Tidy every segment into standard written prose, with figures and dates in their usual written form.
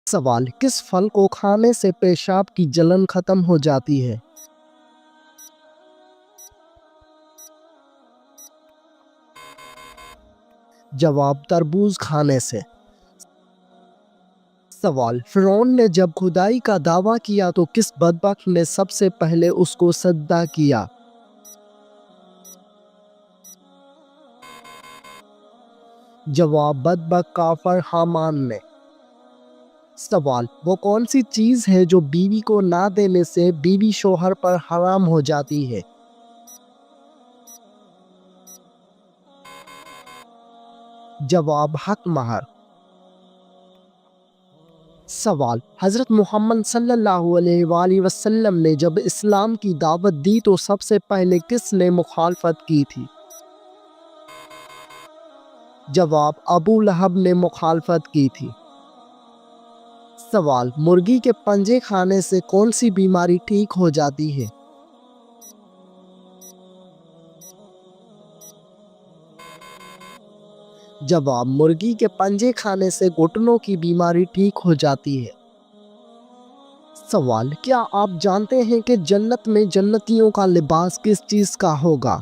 سوال: کس پھل کو کھانے سے پیشاب کی جلن ختم ہو جاتی ہے؟ جواب: تربوز کھانے سے۔ سوال: فرعون نے جب خدائی کا دعویٰ کیا تو کس بدبخت نے سب سے پہلے اس کو سجدہ کیا؟ جواب: بدبخت کافر حامان نے۔ سوال: وہ کون سی چیز ہے جو بیوی کو نہ دینے سے بیوی شوہر پر حرام ہو جاتی ہے؟ جواب: حق مہر۔ سوال: حضرت محمد صلی اللہ علیہ وآلہ وسلم نے جب اسلام کی دعوت دی تو سب سے پہلے کس نے مخالفت کی تھی؟ جواب: ابو لہب نے مخالفت کی تھی۔ سوال: مرغی کے پنجے کھانے سے کون سی بیماری ٹھیک ہو جاتی ہے؟ جواب: مرغی کے پنجے کھانے سے گھٹنوں کی بیماری ٹھیک ہو جاتی ہے۔ سوال: کیا آپ جانتے ہیں کہ جنت میں جنتیوں کا لباس کس چیز کا ہوگا؟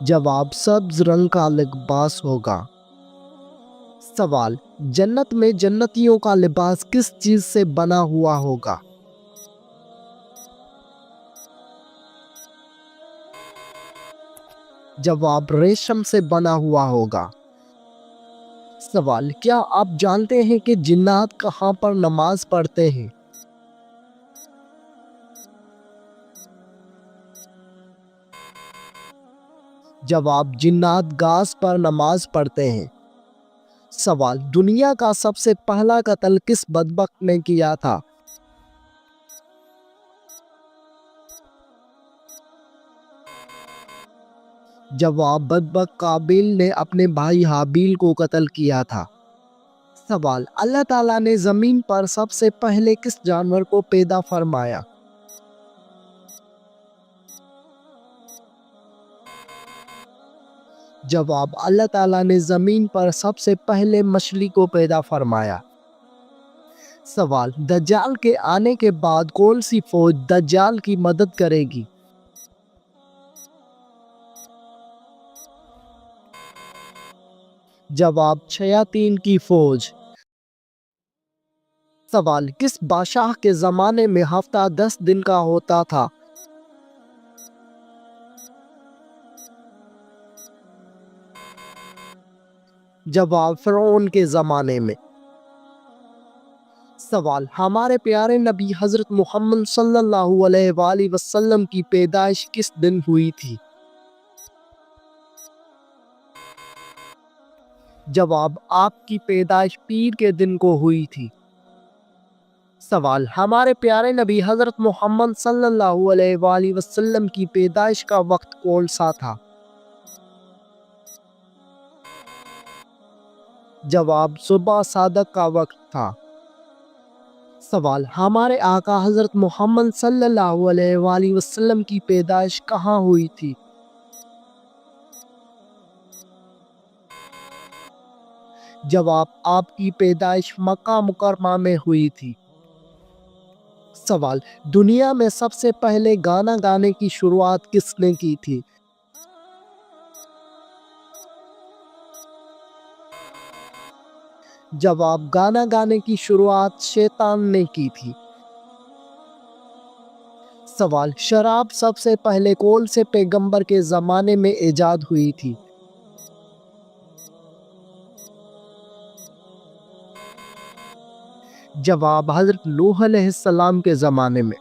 جواب: سبز رنگ کا لباس ہوگا۔ سوال: جنت میں جنتیوں کا لباس کس چیز سے بنا ہوا ہوگا؟ جواب: ریشم سے بنا ہوا ہوگا۔ سوال: کیا آپ جانتے ہیں کہ جنات کہاں پر نماز پڑھتے ہیں؟ جواب: جنات گھاس پر نماز پڑھتے ہیں۔ سوال: دنیا کا سب سے پہلا قتل کس بدبخت نے کیا تھا؟ جواب: بدبخت قابیل نے اپنے بھائی حابیل کو قتل کیا تھا۔ سوال: اللہ تعالیٰ نے زمین پر سب سے پہلے کس جانور کو پیدا فرمایا؟ جواب: اللہ تعالیٰ نے زمین پر سب سے پہلے مچھلی کو پیدا فرمایا۔ سوال: دجال کے آنے کے بعد کون سی فوج دجال کی مدد کرے گی؟ جواب: شیاطین کی فوج۔ سوال: کس بادشاہ کے زمانے میں ہفتہ 10 دن کا ہوتا تھا؟ جواب: فرعون کے زمانے میں۔ سوال: ہمارے پیارے نبی حضرت محمد صلی اللہ علیہ وآلہ وسلم کی پیدائش کس دن ہوئی تھی؟ جواب: آپ کی پیدائش پیر کے دن کو ہوئی تھی۔ سوال: ہمارے پیارے نبی حضرت محمد صلی اللہ علیہ وآلہ وسلم کی پیدائش کا وقت کون سا تھا؟ جواب: صبح صادق کا وقت تھا۔ سوال: ہمارے آقا حضرت محمد صلی اللہ علیہ وآلہ وسلم کی پیدائش کہاں ہوئی تھی؟ جواب: آپ کی پیدائش مکہ مکرمہ میں ہوئی تھی۔ سوال: دنیا میں سب سے پہلے گانا گانے کی شروعات کس نے کی تھی؟ جواب: گانا گانے کی شروعات شیطان نے کی تھی۔ سوال: شراب سب سے پہلے کون سے پیغمبر کے زمانے میں ایجاد ہوئی تھی؟ جواب: حضرت نوح علیہ السلام کے زمانے میں۔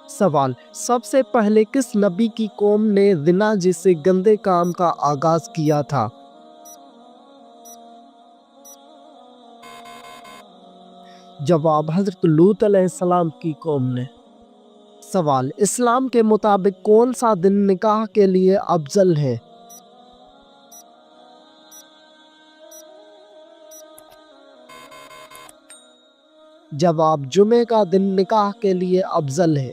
سوال: سب سے پہلے کس نبی کی قوم نے زنا جیسے گندے کام کا آغاز کیا تھا؟ جواب: حضرت لوط علیہ السلام کی قوم نے۔ سوال: اسلام کے مطابق کون سا دن نکاح کے لیے افضل ہے؟ جواب: جمعہ کا دن نکاح کے لیے افضل ہے۔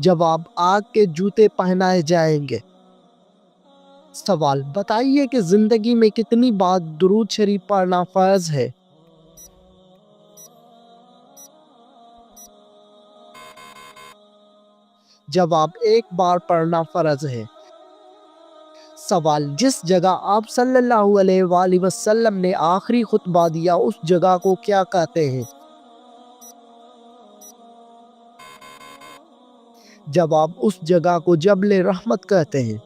جواب: آگ کے جوتے پہنائے جائیں گے۔ سوال: بتائیے کہ زندگی میں کتنی بار درود شریف پڑھنا فرض ہے؟ جواب: ایک بار پڑھنا فرض ہے۔ سوال: جس جگہ آپ صلی اللہ علیہ وآلہ وسلم نے آخری خطبہ دیا اس جگہ کو کیا کہتے ہیں؟ جواب: اس جگہ کو جبل رحمت کہتے ہیں۔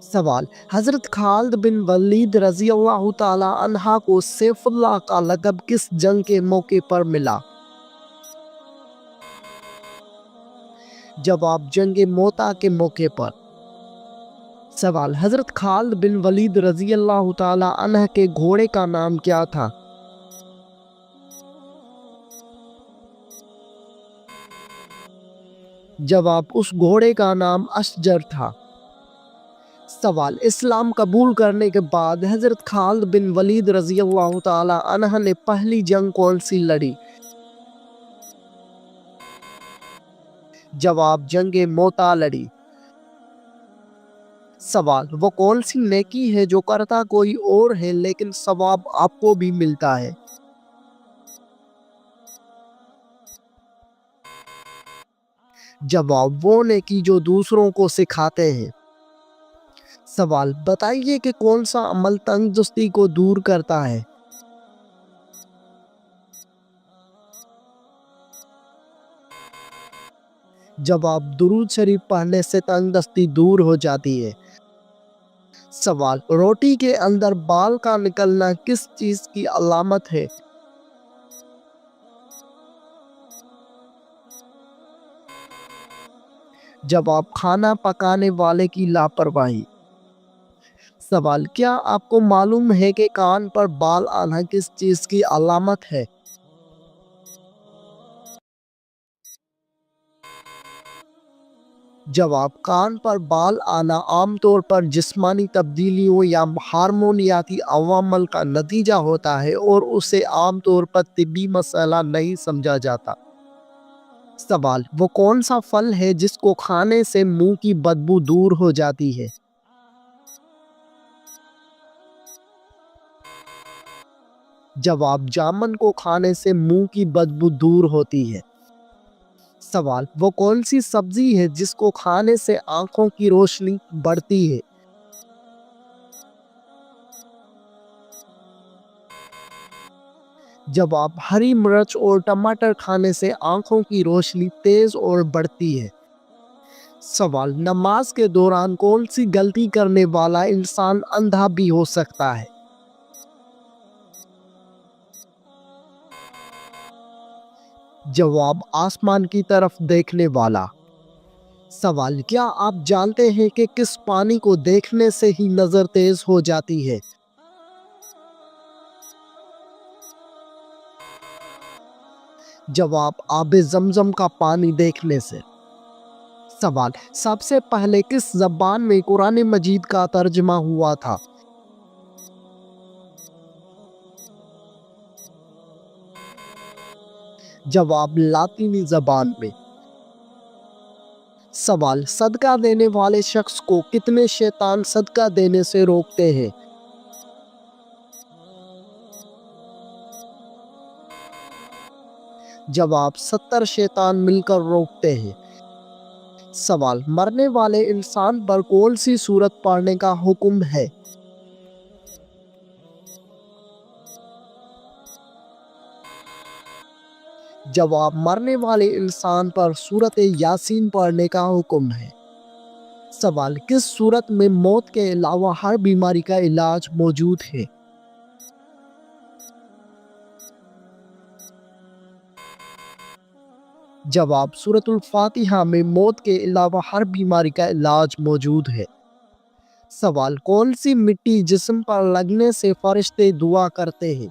سوال: حضرت خالد بن ولید رضی اللہ تعالی عنہ کو سیف اللہ کا لقب کس جنگ کے موقع پر ملا؟ جواب: جنگ موتا کے موقع پر۔ سوال: حضرت خالد بن ولید رضی اللہ تعالی عنہ کے گھوڑے کا نام کیا تھا؟ جواب: اس گھوڑے کا نام اشجر تھا۔ سوال: اسلام قبول کرنے کے بعد حضرت خالد بن ولید رضی اللہ تعالی عنہ نے پہلی جنگ کون سی لڑی؟ جواب: جنگ موتا لڑی۔ سوال: وہ کون سی نیکی ہے جو کرتا کوئی اور ہے لیکن ثواب آپ کو بھی ملتا ہے؟ جواب: وہ نیکی جو دوسروں کو سکھاتے ہیں۔ سوال: بتائیے کہ کون سا عمل تنگ دستی کو دور کرتا ہے؟ جواب: درود شریف پڑھنے سے تنگ دستی دور ہو جاتی ہے۔ سوال: روٹی کے اندر بال کا نکلنا کس چیز کی علامت ہے؟ جواب: کھانا پکانے والے کی لاپرواہی۔ سوال: کیا آپ کو معلوم ہے کہ کان پر بال آنا کس چیز کی علامت ہے؟ جواب: کان پر بال آنا عام طور پر جسمانی تبدیلیوں یا ہارمونیاتی عوامل کا نتیجہ ہوتا ہے اور اسے عام طور پر طبی مسئلہ نہیں سمجھا جاتا۔ سوال: وہ کون سا پھل ہے جس کو کھانے سے منہ کی بدبو دور ہو جاتی ہے؟ جواب: جامن کو کھانے سے منہ کی بدبو دور ہوتی ہے۔ سوال: وہ کون سی سبزی ہے جس کو کھانے سے آنکھوں کی روشنی بڑھتی ہے؟ جواب: ہری مرچ اور ٹماٹر کھانے سے آنکھوں کی روشنی تیز اور بڑھتی ہے۔ سوال: نماز کے دوران کون سی غلطی کرنے والا انسان اندھا بھی ہو سکتا ہے؟ جواب: آسمان کی طرف دیکھنے والا۔ سوال: کیا آپ جانتے ہیں کہ کس پانی کو دیکھنے سے ہی نظر تیز ہو جاتی ہے؟ جواب: آب زمزم کا پانی دیکھنے سے۔ سوال: سب سے پہلے کس زبان میں قرآن مجید کا ترجمہ ہوا تھا؟ جواب: لاطینی زبان میں۔ سوال: صدقہ دینے والے شخص کو کتنے شیطان صدقہ دینے سے روکتے ہیں؟ جواب: 70 شیطان مل کر روکتے ہیں۔ سوال: مرنے والے انسان پر کون سی سورت پڑھنے کا حکم ہے؟ جواب: مرنے والے انسان پر سورت یاسین پڑھنے کا حکم ہے۔ سوال: کس صورت میں موت کے علاوہ ہر بیماری کا علاج موجود ہے؟ جواب: سورۃ الفاتحہ میں موت کے علاوہ ہر بیماری کا علاج موجود ہے۔ سوال: کون سی مٹی جسم پر لگنے سے فرشتے دعا کرتے ہیں؟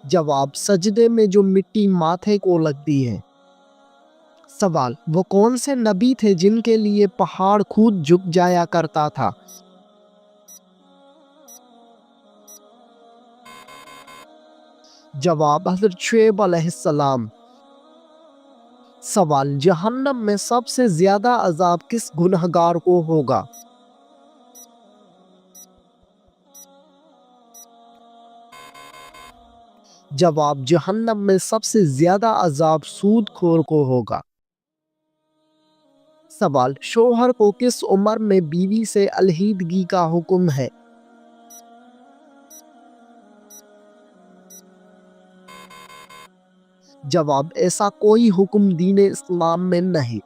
جواب: سجدے میں جو مٹی ماتھے کو لگتی ہے۔ سوال: وہ کون سے نبی تھے جن کے لیے پہاڑ خود جھک جایا کرتا تھا؟ جواب حضرت شعیب علیہ السلام۔ سوال، جہنم میں سب سے زیادہ عذاب کس گنہگار کو ہوگا؟ جواب، جہنم میں سب سے زیادہ عذاب سود خور کو ہوگا۔ سوال، شوہر کو کس عمر میں بیوی سے علیحدگی کا حکم ہے؟ جواب، ایسا کوئی حکم دین اسلام میں نہیں۔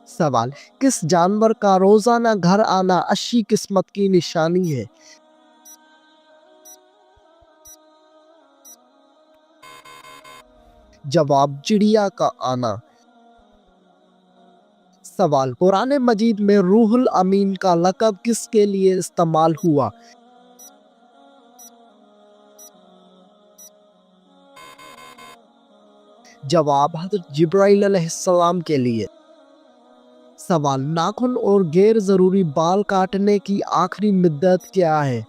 سوال، کس جانور کا روزانہ گھر آنا اچھی قسمت کی نشانی ہے؟ جواب، چڑیا کا آنا۔ سوال، قرآن مجید میں روح الامین کا لقب کس کے لیے استعمال ہوا؟ جواب، حضرت جبرائیل علیہ السلام کے لیے۔ سوال، ناخن اور غیر ضروری بال کاٹنے کی آخری مدت کیا ہے؟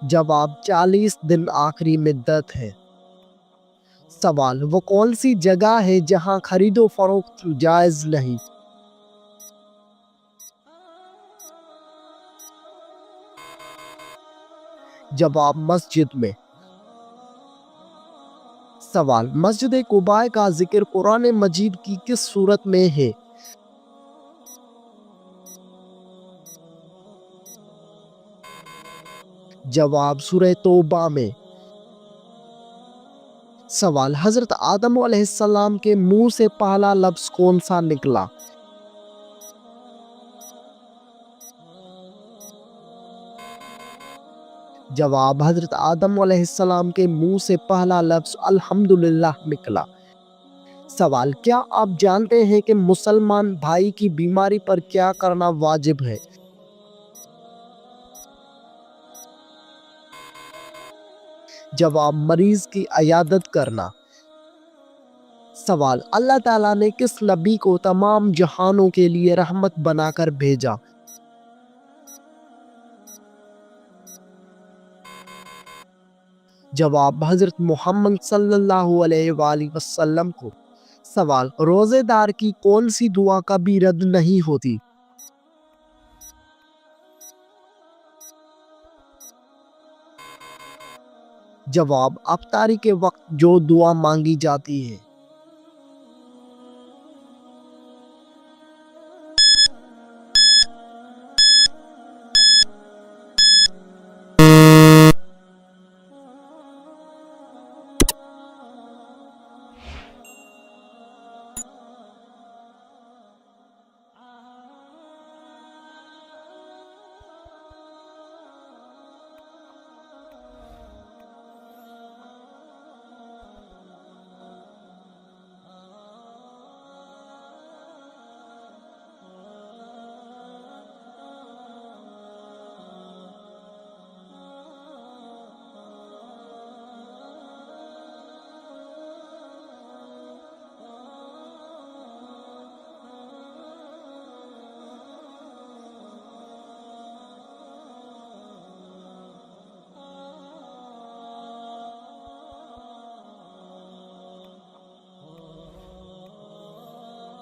جواب، 40 دن آخری مدت ہے۔ سوال، وہ کون سی جگہ ہے جہاں خرید و فروخت جائز نہیں؟ جواب، مسجد میں۔ سوال، مسجد قباء کا ذکر قرآن مجید کی کس سورت میں ہے؟ جواب، سورہ توبہ میں۔ سوال، حضرت آدم علیہ السلام کے منہ سے پہلا لفظ کون سا نکلا؟ جواب، حضرت آدم علیہ السلام کے منہ سے پہلا لفظ الحمدللہ نکلا۔ سوال، کیا آپ جانتے ہیں کہ مسلمان بھائی کی بیماری پر کیا کرنا واجب ہے؟ جواب، مریض کی عیادت کرنا۔ سوال، اللہ تعالیٰ نے کس نبی کو تمام جہانوں کے لیے رحمت بنا کر بھیجا؟ جواب، حضرت محمد صلی اللہ علیہ وآلہ وسلم کو۔ سوال، روزے دار کی کون سی دعا کبھی رد نہیں ہوتی؟ جواب، افطاری کے وقت جو دعا مانگی جاتی ہے۔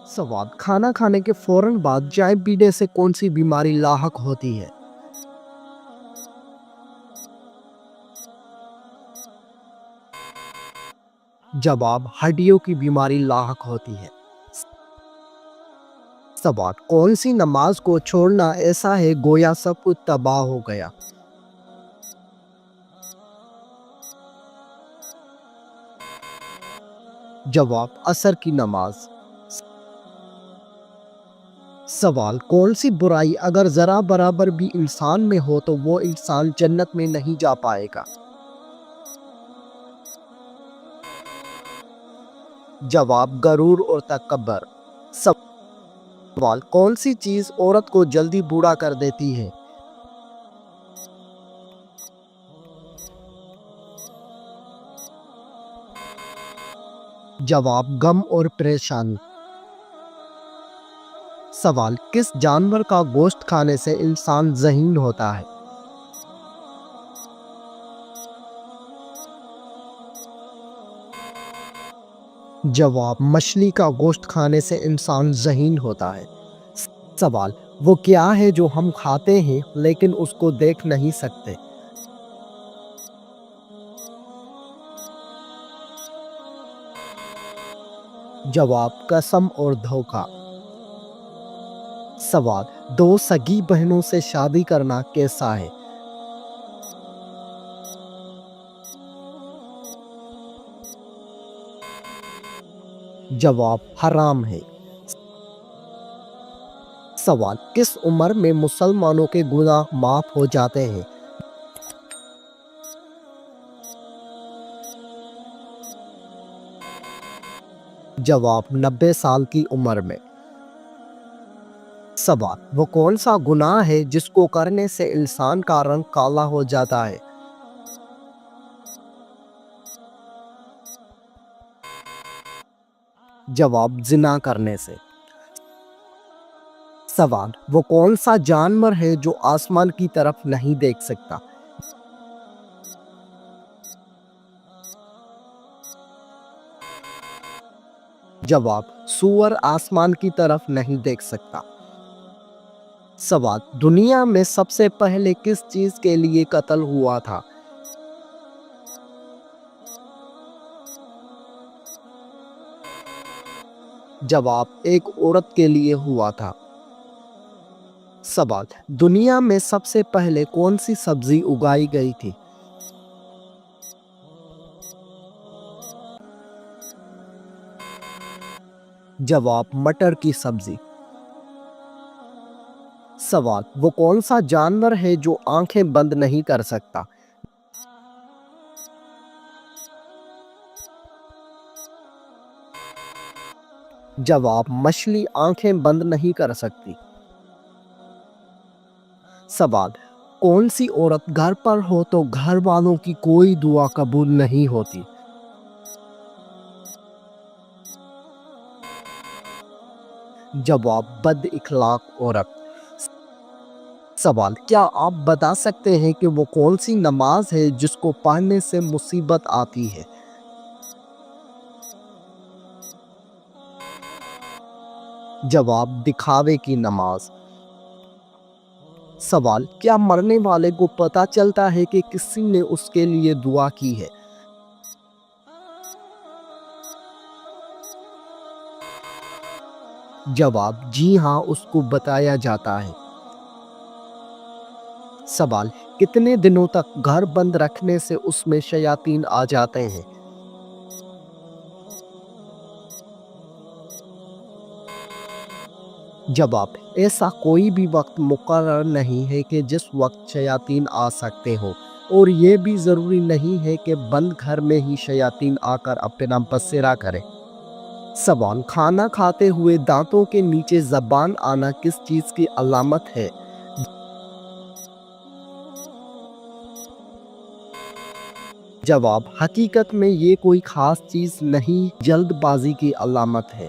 سوال، کھانا کھانے کے فوراً بعد چائے پینے سے کون سی بیماری لاحق ہوتی ہے؟ جواب، ہڈیوں کی بیماری لاحق ہوتی ہے۔ سوال، کون سی نماز کو چھوڑنا ایسا ہے گویا سب کچھ تباہ ہو گیا؟ جواب، عصر کی نماز۔ سوال، کون سی برائی اگر ذرا برابر بھی انسان میں ہو تو وہ انسان جنت میں نہیں جا پائے گا؟ جواب، غرور اور تکبر۔ سوال، کون سی چیز عورت کو جلدی بوڑھا کر دیتی ہے؟ جواب، غم اور پریشانی۔ سوال، کس جانور کا گوشت کھانے سے انسان ذہین ہوتا ہے؟ جواب: مچھلی کا گوشت کھانے سے انسان ذہین ہوتا ہے۔ سوال: وہ کیا ہے جو ہم کھاتے ہیں لیکن اس کو دیکھ نہیں سکتے؟ جواب: قسم اور دھوکہ۔ سوال: دو سگی بہنوں سے شادی کرنا کیسا ہے؟ جواب: حرام ہے۔ سوال: کس عمر میں مسلمانوں کے گناہ معاف ہو جاتے ہیں؟ جواب: 90 سال کی عمر میں۔ سوال: وہ کون سا گناہ ہے جس کو کرنے سے انسان کا رنگ کالا ہو جاتا ہے؟ جواب: زنا کرنے سے۔ سوال: وہ کون سا جانور ہے جو آسمان کی طرف نہیں دیکھ سکتا؟ جواب: سور آسمان کی طرف نہیں دیکھ سکتا۔ سوال: دنیا میں سب سے پہلے کس چیز کے لیے قتل ہوا تھا؟ جواب: ایک عورت کے لیے ہوا تھا۔ سوال: دنیا میں سب سے پہلے کون سی سبزی اگائی گئی تھی؟ جواب: مٹر کی سبزی۔ سوال: وہ کون سا جانور ہے جو آنکھیں بند نہیں کر سکتا؟ جواب: مچھلی آنکھیں بند نہیں کر سکتی۔ سوال: کون سی عورت گھر پر ہو تو گھر والوں کی کوئی دعا قبول نہیں ہوتی؟ جواب: بد اخلاق عورت۔ سوال: کیا آپ بتا سکتے ہیں کہ وہ کون سی نماز ہے جس کو پڑھنے سے مصیبت آتی ہے؟ جواب: دکھاوے کی نماز۔ سوال: کیا مرنے والے کو پتہ چلتا ہے کہ کسی نے اس کے لیے دعا کی ہے؟ جواب: جی ہاں، اس کو بتایا جاتا ہے۔ سوال: کتنے دنوں تک گھر بند رکھنے سے اس میں شیاطین آ جاتے ہیں؟ جواب: ایسا کوئی بھی وقت مقرر نہیں ہے کہ جس وقت شیاطین آ سکتے ہوں، اور یہ بھی ضروری نہیں ہے کہ بند گھر میں ہی شیاطین آ کر اپنا بسیرا کرے۔ سوال: کھانا کھاتے ہوئے دانتوں کے نیچے زبان آنا کس چیز کی علامت ہے؟ جواب: حقیقت میں یہ کوئی خاص چیز نہیں، جلد بازی کی علامت ہے۔